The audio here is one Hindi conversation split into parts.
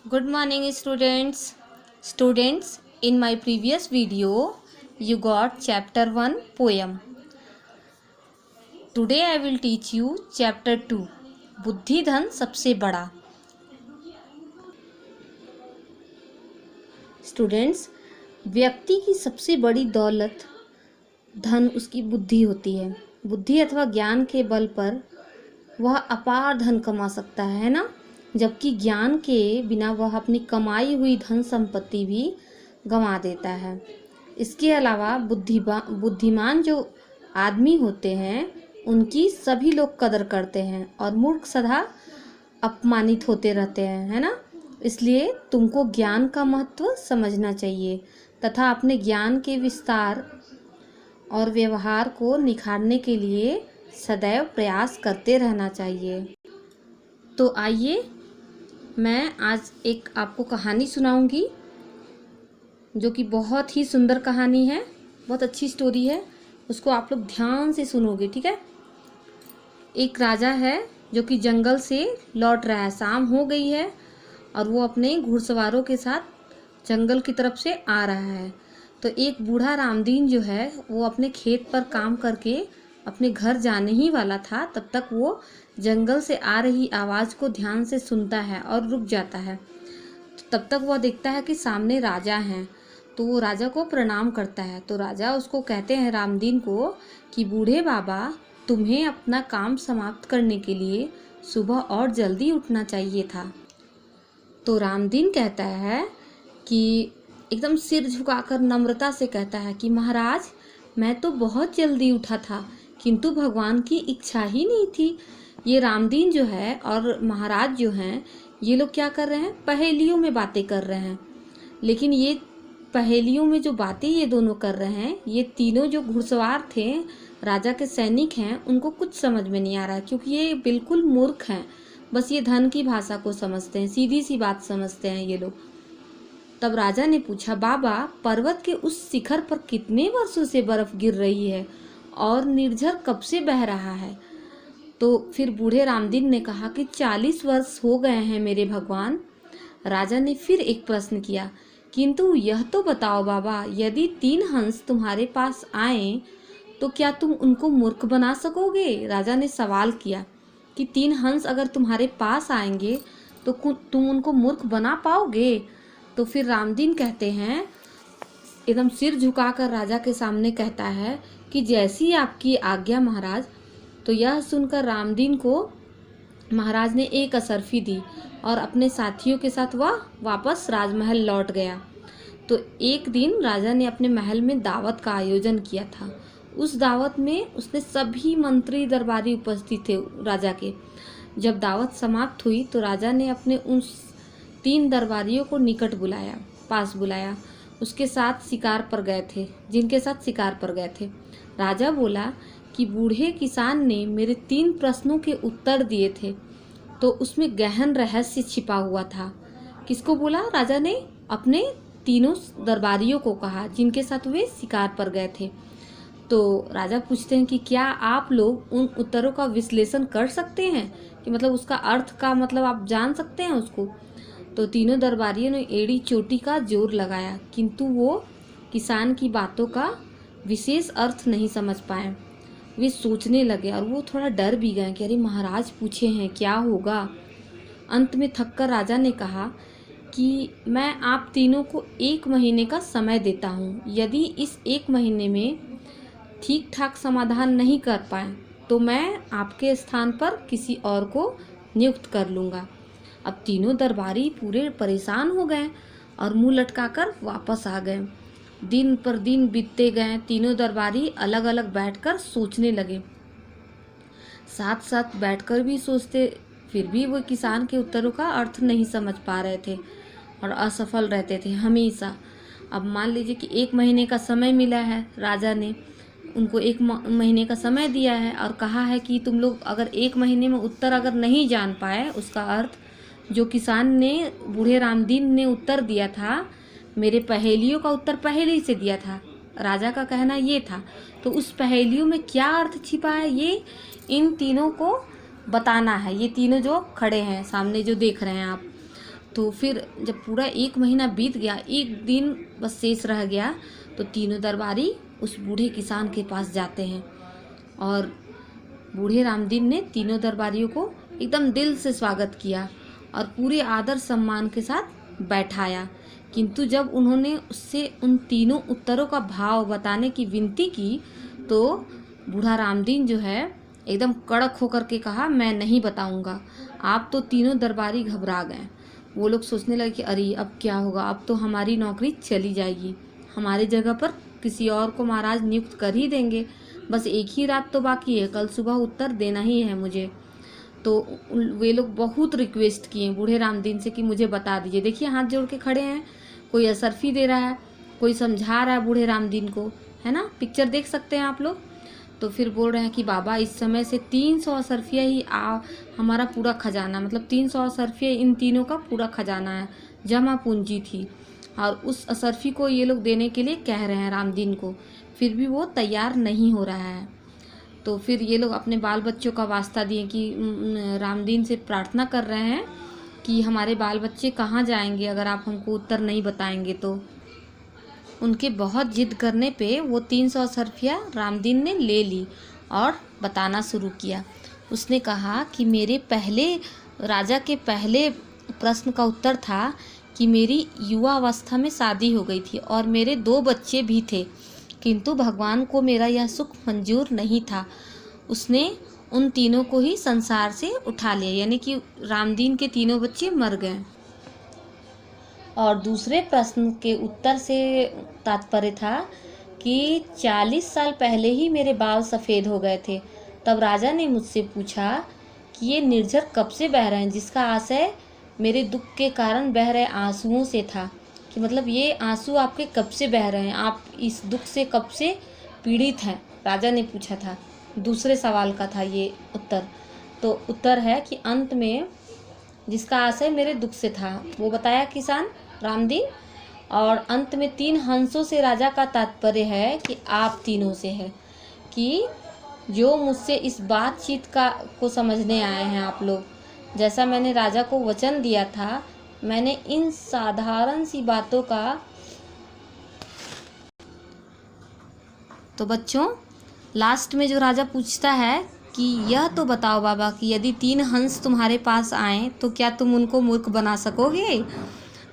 Good morning, students. Students, in my previous video, you got chapter 1 poem. Today I will teach you chapter 2 बुद्धि धन सबसे बड़ा. स्टूडेंट्स, व्यक्ति की सबसे बड़ी दौलत धन उसकी बुद्धि होती है. बुद्धि अथवा ज्ञान के बल पर वह अपार धन कमा सकता है ना, जबकि ज्ञान के बिना वह अपनी कमाई हुई धन संपत्ति भी गंवा देता है. इसके अलावा बुद्धिमान जो आदमी होते हैं उनकी सभी लोग कदर करते हैं और मूर्ख सदा अपमानित होते रहते हैं, है ना. इसलिए तुमको ज्ञान का महत्व समझना चाहिए तथा अपने ज्ञान के विस्तार और व्यवहार को निखारने के लिए सदैव प्रयास करते रहना चाहिए. तो आइए मैं आज एक आपको कहानी सुनाऊंगी जो कि बहुत ही सुंदर कहानी है, बहुत अच्छी स्टोरी है. उसको आप लोग ध्यान से सुनोगे, ठीक है. एक राजा है जो कि जंगल से लौट रहा है. शाम हो गई है और वो अपने घुड़सवारों के साथ जंगल की तरफ से आ रहा है. तो एक बूढ़ा रामदीन जो है वो अपने खेत पर काम करके अपने घर जाने ही वाला था. तब तक वो जंगल से आ रही आवाज़ को ध्यान से सुनता है और रुक जाता है. तो तब तक वह देखता है कि सामने राजा हैं. तो वो राजा को प्रणाम करता है. तो राजा उसको कहते हैं, रामदीन को, कि बूढ़े बाबा, तुम्हें अपना काम समाप्त करने के लिए सुबह और जल्दी उठना चाहिए था. तो रामदीन कहता है कि एकदम सिर झुकाकर नम्रता से कहता है कि महाराज, मैं तो बहुत जल्दी उठा था, किंतु भगवान की इच्छा ही नहीं थी. ये रामदीन जो है और महाराज जो हैं, ये लोग क्या कर रहे हैं, पहेलियों में बातें कर रहे हैं. लेकिन ये पहेलियों में जो बातें ये दोनों कर रहे हैं, ये तीनों जो घुड़सवार थे, राजा के सैनिक हैं, उनको कुछ समझ में नहीं आ रहा है, क्योंकि ये बिल्कुल मूर्ख हैं. बस ये धन की भाषा को समझते हैं, सीधी सी बात समझते हैं ये लोग. तब राजा ने पूछा, बाबा, पर्वत के उस शिखर पर कितने वर्षों से बर्फ गिर रही है और निर्झर कब से बह रहा है. तो फिर बूढ़े रामदीन ने कहा कि 40 वर्ष हो गए हैं मेरे भगवान. राजा ने फिर एक प्रश्न किया, किंतु यह तो बताओ बाबा, यदि 3 हंस तुम्हारे पास आए तो क्या तुम उनको मूर्ख बना सकोगे. राजा ने सवाल किया कि 3 हंस अगर तुम्हारे पास आएंगे तो तुम उनको मूर्ख बना पाओगे. तो फिर रामदीन कहते हैं, एकदम सिर झुकाकर राजा के सामने कहता है कि जैसी आपकी आज्ञा महाराज. तो यह सुनकर रामदीन को महाराज ने एक असरफी दी और अपने साथियों के साथ वह वापस राजमहल लौट गया. तो एक दिन राजा ने अपने महल में दावत का आयोजन किया था. उस दावत में उसने सभी मंत्री दरबारी उपस्थित थे राजा के. जब दावत समाप्त हुई तो राजा ने अपने उन 3 दरबारियों को निकट बुलाया, पास बुलाया. उसके साथ शिकार पर गए थे, जिनके साथ शिकार पर गए थे. राजा बोला कि बूढ़े किसान ने मेरे 3 प्रश्नों के उत्तर दिए थे, तो उसमें गहन रहस्य छिपा हुआ था. किसको बोला? राजा ने अपने तीनों दरबारियों को कहा जिनके साथ वे शिकार पर गए थे. तो राजा पूछते हैं कि क्या आप लोग उन उत्तरों का विश्लेषण कर सकते हैं, कि मतलब उसका अर्थ का मतलब आप जान सकते हैं उसको. तो तीनों दरबारियों ने एड़ी चोटी का जोर लगाया, किंतु वो किसान की बातों का विशेष अर्थ नहीं समझ पाए. वे सोचने लगे और वो थोड़ा डर भी गए कि अरे महाराज पूछे हैं, क्या होगा. अंत में थककर राजा ने कहा कि मैं आप तीनों को 1 महीने का समय देता हूँ. यदि इस 1 महीने में ठीक ठाक समाधान नहीं कर पाए तो मैं आपके स्थान पर किसी और को नियुक्त कर लूँगा. अब तीनों दरबारी पूरे परेशान हो गए और मुंह लटकाकर वापस आ गए. दिन पर दिन बीतते गए. तीनों दरबारी अलग अलग बैठकर सोचने लगे. साथ साथ बैठकर भी सोचते, फिर भी वो किसान के उत्तरों का अर्थ नहीं समझ पा रहे थे और असफल रहते थे हमेशा. अब मान लीजिए कि 1 महीने का समय मिला है, राजा ने उनको 1 महीने का समय दिया है और कहा है कि तुम लोग अगर 1 महीने में उत्तर अगर नहीं जान पाए, उसका अर्थ जो किसान ने, बूढ़े रामदीन ने उत्तर दिया था, मेरे पहेलियों का उत्तर पहले ही से दिया था, राजा का कहना ये था. तो उस पहेलियों में क्या अर्थ छिपा है, ये इन तीनों को बताना है. ये तीनों जो खड़े हैं सामने, जो देख रहे हैं आप, तो फिर जब पूरा 1 महीना बीत गया, एक दिन बस शेष रह गया, तो तीनों दरबारी उस बूढ़े किसान के पास जाते हैं और बूढ़े रामदीन ने तीनों दरबारियों को एकदम दिल से स्वागत किया और पूरे आदर सम्मान के साथ बैठाया। किंतु जब उन्होंने उससे उन तीनों उत्तरों का भाव बताने की विनती की तो बूढ़ा रामदीन जो है एकदम कड़क होकर के कहा, मैं नहीं बताऊंगा। आप तो तीनों दरबारी घबरा गए। वो लोग सोचने लगे कि अरे अब क्या होगा, अब तो हमारी नौकरी चली जाएगी, हमारी जगह पर किसी और को महाराज नियुक्त कर ही देंगे, बस एक ही रात तो बाकी है, कल सुबह उत्तर देना ही है मुझे। तो वे लोग बहुत रिक्वेस्ट किए बूढ़े रामदीन से कि मुझे बता दीजिए। देखिए हाथ जोड़ के खड़े हैं, कोई असरफी दे रहा है, कोई समझा रहा है बूढ़े रामदीन को, है ना, पिक्चर देख सकते हैं आप लोग। तो फिर बोल रहे हैं कि बाबा इस समय से 300 असरफिया ही हमारा पूरा खजाना, मतलब 300 असरफिया इन तीनों का पूरा खजाना है, जमा पूंजी थी, और उस असरफी को ये लोग देने के लिए कह रहे हैं रामदीन को, फिर भी वो तैयार नहीं हो रहा है। तो फिर ये लोग अपने बाल बच्चों का वास्ता दिए कि रामदीन से प्रार्थना कर रहे हैं कि हमारे बाल बच्चे कहाँ जाएंगे अगर आप हमको उत्तर नहीं बताएंगे तो। उनके बहुत जिद करने पे वो 300 असरफिया रामदीन ने ले ली और बताना शुरू किया। उसने कहा कि मेरे पहले राजा के पहले प्रश्न का उत्तर था कि मेरी युवा अवस्था में शादी हो गई थी और मेरे 2 बच्चे भी थे, किंतु भगवान को मेरा यह सुख मंजूर नहीं था। उसने उन तीनों को ही संसार से उठा लिया, यानी कि रामदीन के तीनों बच्चे मर गए। और दूसरे प्रश्न के उत्तर से तात्पर्य था कि 40 साल पहले ही मेरे बाल सफ़ेद हो गए थे। तब राजा ने मुझसे पूछा कि ये निर्झर कब से बह रहे हैं, जिसका आशय मेरे दुख के कारण बह रहे आंसुओं से था, कि मतलब ये आंसू आपके कब से बह रहे हैं, आप इस दुख से कब से पीड़ित हैं, राजा ने पूछा था। दूसरे सवाल का था ये उत्तर। तो उत्तर है कि अंत में जिसका आशय मेरे दुख से था वो बताया किसान रामदीन, और अंत में 3 हंसों से राजा का तात्पर्य है कि आप तीनों से है, कि जो मुझसे इस बातचीत को समझने आए हैं आप लोग, जैसा मैंने राजा को वचन दिया था, मैंने इन साधारण सी बातों का। तो बच्चों लास्ट में जो राजा पूछता है कि यह तो बताओ बाबा कि यदि 3 हंस तुम्हारे पास आए तो क्या तुम उनको मूर्ख बना सकोगे।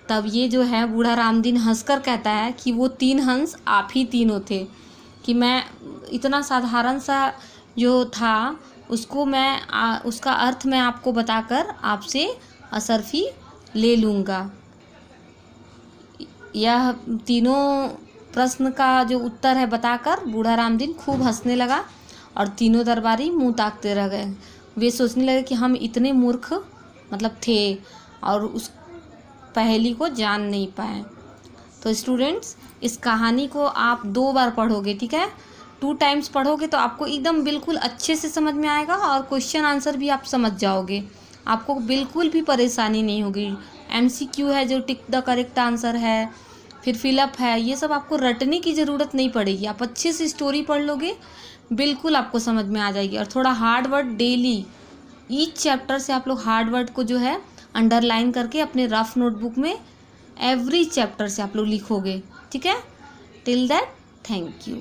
तब ये जो है बूढ़ा रामदीन हंसकर कहता है कि वो 3 हंस आप ही तीनों थे, कि मैं इतना साधारण सा जो था उसको मैं उसका अर्थ मैं आपको बताकर आपसे असरफी ले लूँगा। यह तीनों प्रश्न का जो उत्तर है बताकर बूढ़ा रामदीन खूब हंसने लगा और तीनों दरबारी मुंह ताकते रह गए। वे सोचने लगे कि हम इतने मूर्ख मतलब थे और उस पहेली को जान नहीं पाए। तो स्टूडेंट्स इस कहानी को आप 2 बार पढ़ोगे, ठीक है, 2 टाइम्स पढ़ोगे तो आपको एकदम बिल्कुल अच्छे से समझ में आएगा और क्वेश्चन आंसर भी आप समझ जाओगे, आपको बिल्कुल भी परेशानी नहीं होगी। MCQ है जो टिक द करेक्ट आंसर है, फिर फिलअप है, ये सब आपको रटने की ज़रूरत नहीं पड़ेगी, आप अच्छे से स्टोरी पढ़ लोगे बिल्कुल आपको समझ में आ जाएगी। और थोड़ा hard word daily each chapter से आप लोग हार्ड वर्ड को जो है अंडरलाइन करके अपने रफ नोटबुक में एवरी चैप्टर से आप लोग लिखोगे, ठीक है। Till that thank you.